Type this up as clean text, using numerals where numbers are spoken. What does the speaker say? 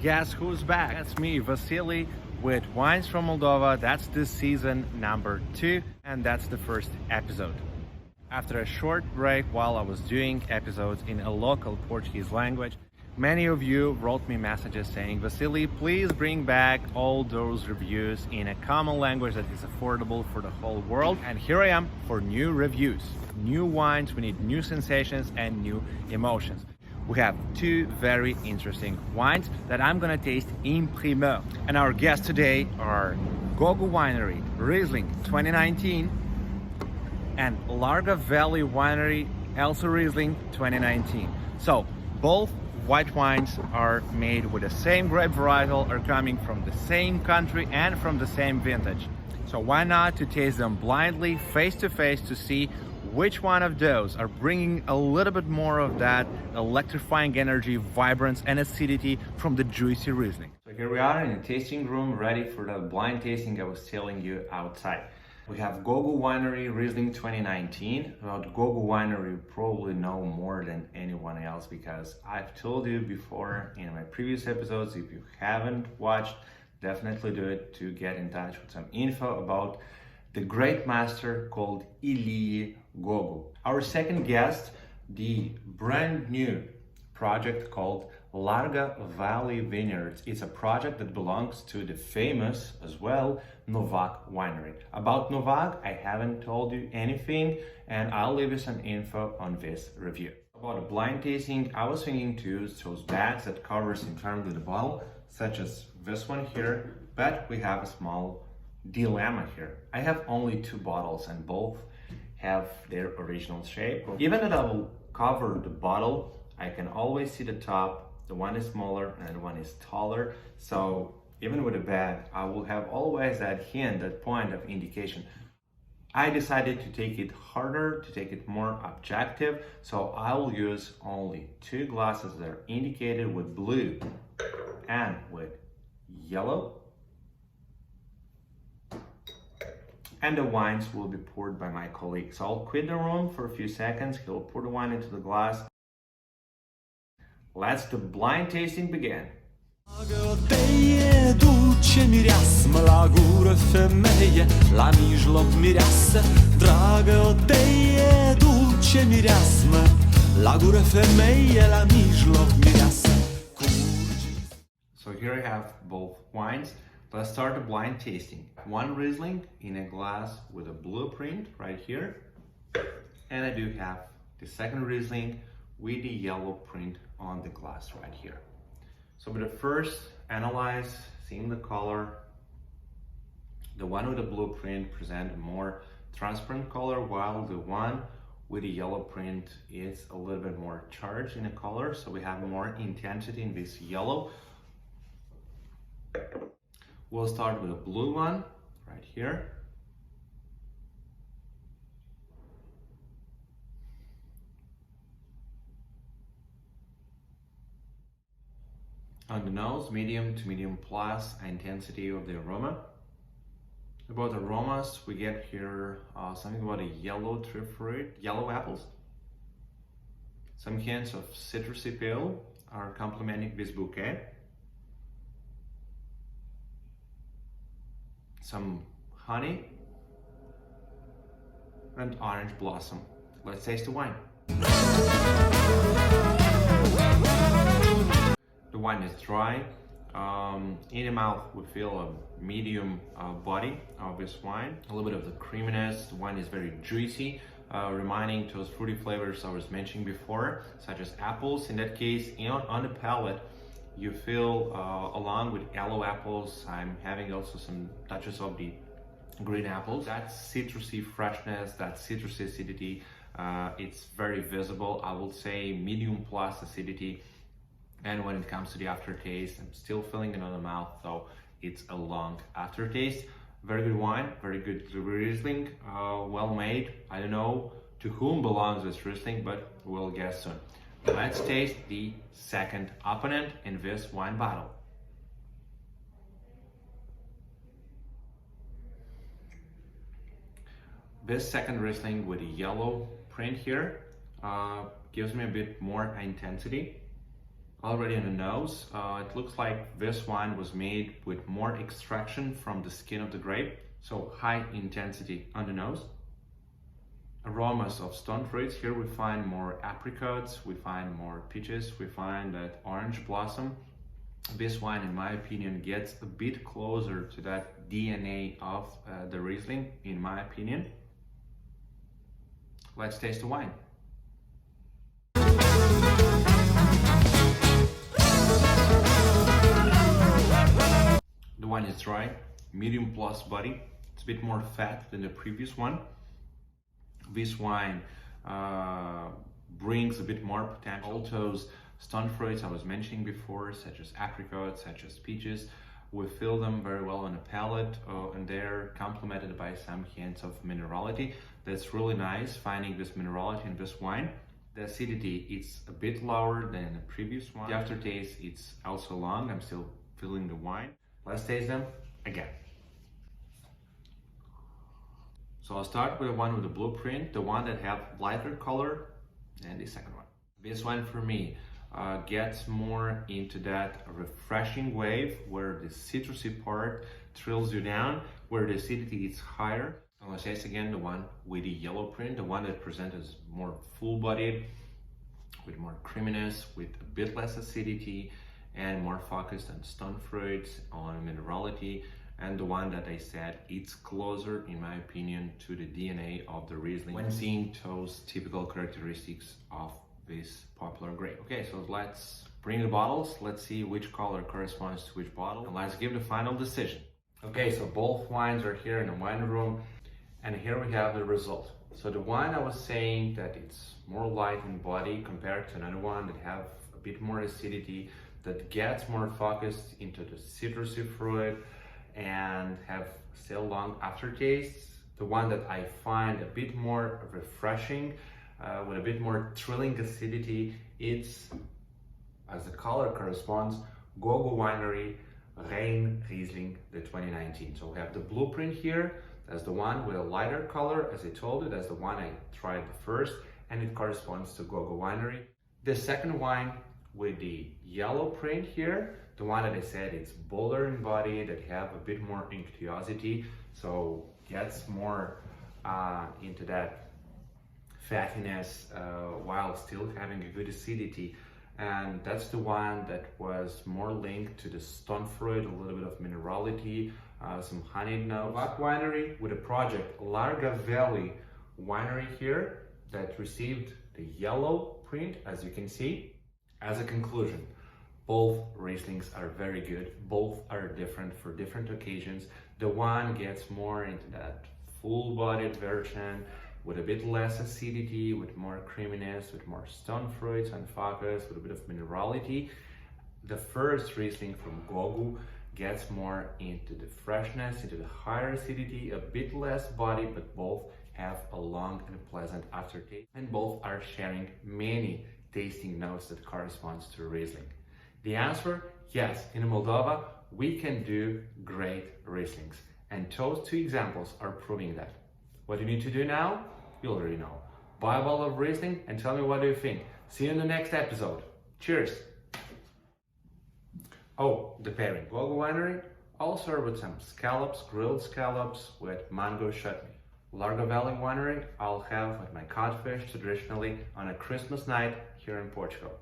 Guess who's back? That's me, Vasily, with Wines from Moldova. That's the season number 2, and that's the first episode. After a short break while I was doing episodes in a local Portuguese language, many of you wrote me messages saying, Vasily, please bring back all those reviews in a common language that is affordable for the whole world. And here I am for new reviews. New wines, we need new sensations and new emotions. We have 2 very interesting wines that I'm gonna taste in primeur. And our guests today are GOGU Winery Riesling 2019 and Larga Valley Winery also Riesling 2019. So both white wines are made with the same grape varietal, are coming from the same country and from the same vintage. So why not to taste them blindly, face to face, to see which one of those are bringing a little bit more of that electrifying energy, vibrance and acidity from the juicy Riesling. So here we are in the tasting room, ready for the blind tasting I was telling you outside. We have GOGU Winery Riesling 2019. About GOGU Winery, you probably know more than anyone else because I've told you before in my previous episodes. If you haven't watched, definitely do it to get in touch with some info about the great master called Ilie GOGU. Our second guest, the brand new project called Larga Valley Vineyards. It's a project that belongs to the famous as well Novak Winery. About Novak, I haven't told you anything, and I'll leave you some info on this review. About a blind tasting, I was thinking to use those bags that covers entirely the bottle, such as this one here, but we have a small dilemma here. I have only 2 bottles and both have their original shape. Even if I will cover the bottle, I can always see the top. The one is smaller and the one is taller. So even with a bag, I will have always that hint, that point of indication. I decided to take it harder, to take it more objective. So I will use only 2 glasses that are indicated with blue and with yellow. And the wines will be poured by my colleague. So I'll quit the room for a few seconds. He'll pour the wine into the glass. Let's the blind tasting begin. So here I have both wines. Let's start the blind tasting. One Riesling in a glass with a blueprint right here. And I do have the second Riesling with the yellow print on the glass right here. So with the first analyze, seeing the color, the one with the blueprint present a more transparent color, while the one with the yellow print is a little bit more charged in the color. So we have more intensity in this yellow. We'll start with a blue one right here. On the nose, medium to medium plus intensity of the aroma. About aromas, we get here something about a yellow tree fruit, yellow apples. Some hints of citrusy peel are complementing this bouquet. Some honey and orange blossom. Let's taste the wine. The wine is dry. In the mouth, we feel a medium body of this wine. A little bit of the creaminess. The wine is very juicy, reminding those fruity flavors I was mentioning before, such as apples. In that case, on the palate, you feel along with yellow apples, I'm having also some touches of the green apples. That citrusy freshness, that citrusy acidity, it's very visible. I would say medium plus acidity. And when it comes to the aftertaste, I'm still feeling it on the mouth, so it's a long aftertaste. Very good wine, very good Riesling, well made. I don't know to whom belongs this Riesling, but we'll guess soon. Let's taste the second opponent in this wine bottle. This second Riesling with a yellow print here gives me a bit more intensity. Already on the nose, it looks like this wine was made with more extraction from the skin of the grape, so high intensity on the nose. Aromas of stone fruits, here we find more apricots, we find more peaches, we find that orange blossom. This wine, in my opinion, gets a bit closer to that DNA of the Riesling, in my opinion. Let's taste the wine. The wine is dry, medium plus body. It's a bit more fat than the previous one. This wine brings a bit more potential. All those stone fruits I was mentioning before, such as apricots, such as peaches, we feel them very well on a palate, and they're complemented by some hints of minerality. That's really nice, finding this minerality in this wine. The acidity is a bit lower than in the previous one. The aftertaste, it's also long. I'm still feeling the wine. Let's taste them again. So I'll start with the one with the blueprint, the one that have lighter color, and the second one. This one for me gets more into that refreshing wave where the citrusy part thrills you down, where the acidity is higher. And let's taste again the one with the yellow print, the one that presents as more full-bodied, with more creaminess, with a bit less acidity, and more focused on stone fruits, on minerality, and the one that I said, it's closer, in my opinion, to the DNA of the Riesling when seeing those typical characteristics of this popular grape. Okay, so let's bring the bottles. Let's see which color corresponds to which bottle, and let's give the final decision. Okay, so both wines are here in the wine room, and here we have the result. So the one I was saying that it's more light in body compared to another one that have a bit more acidity, that gets more focused into the citrusy fruit and have still long aftertaste. The one that I find a bit more refreshing, with a bit more thrilling acidity, it's, as the color corresponds, GOGU Winery Rein Riesling, the 2019. So we have the blueprint here. That's the one with a lighter color, as I told you. That's the one I tried first, and it corresponds to GOGU Winery. The second wine with the yellow print here, the one that I said it's bolder in body, that have a bit more unctuosity, so gets more into that fattiness while still having a good acidity. And that's the one that was more linked to the stone fruit, a little bit of minerality, some honey notes. GOGU Winery with a project Larga Valley Winery here that received the yellow print, as you can see. As a conclusion, both Rieslings are very good. Both are different for different occasions. The one gets more into that full-bodied version with a bit less acidity, with more creaminess, with more stone fruits and focus, with a bit of minerality. The first Riesling from GOGU gets more into the freshness, into the higher acidity, a bit less body, but both have a long and pleasant aftertaste, and both are sharing many tasting notes that corresponds to Riesling. The answer, yes, in Moldova, we can do great Rieslings. And those two examples are proving that. What you need to do now, you already know. Buy a bottle of Riesling and tell me what do you think. See you in the next episode. Cheers! Oh, the pairing. GOGU Winery, I'll serve with some scallops, grilled scallops with mango chutney. Larga Valley Winery, I'll have with my codfish traditionally on a Christmas night here in Portugal.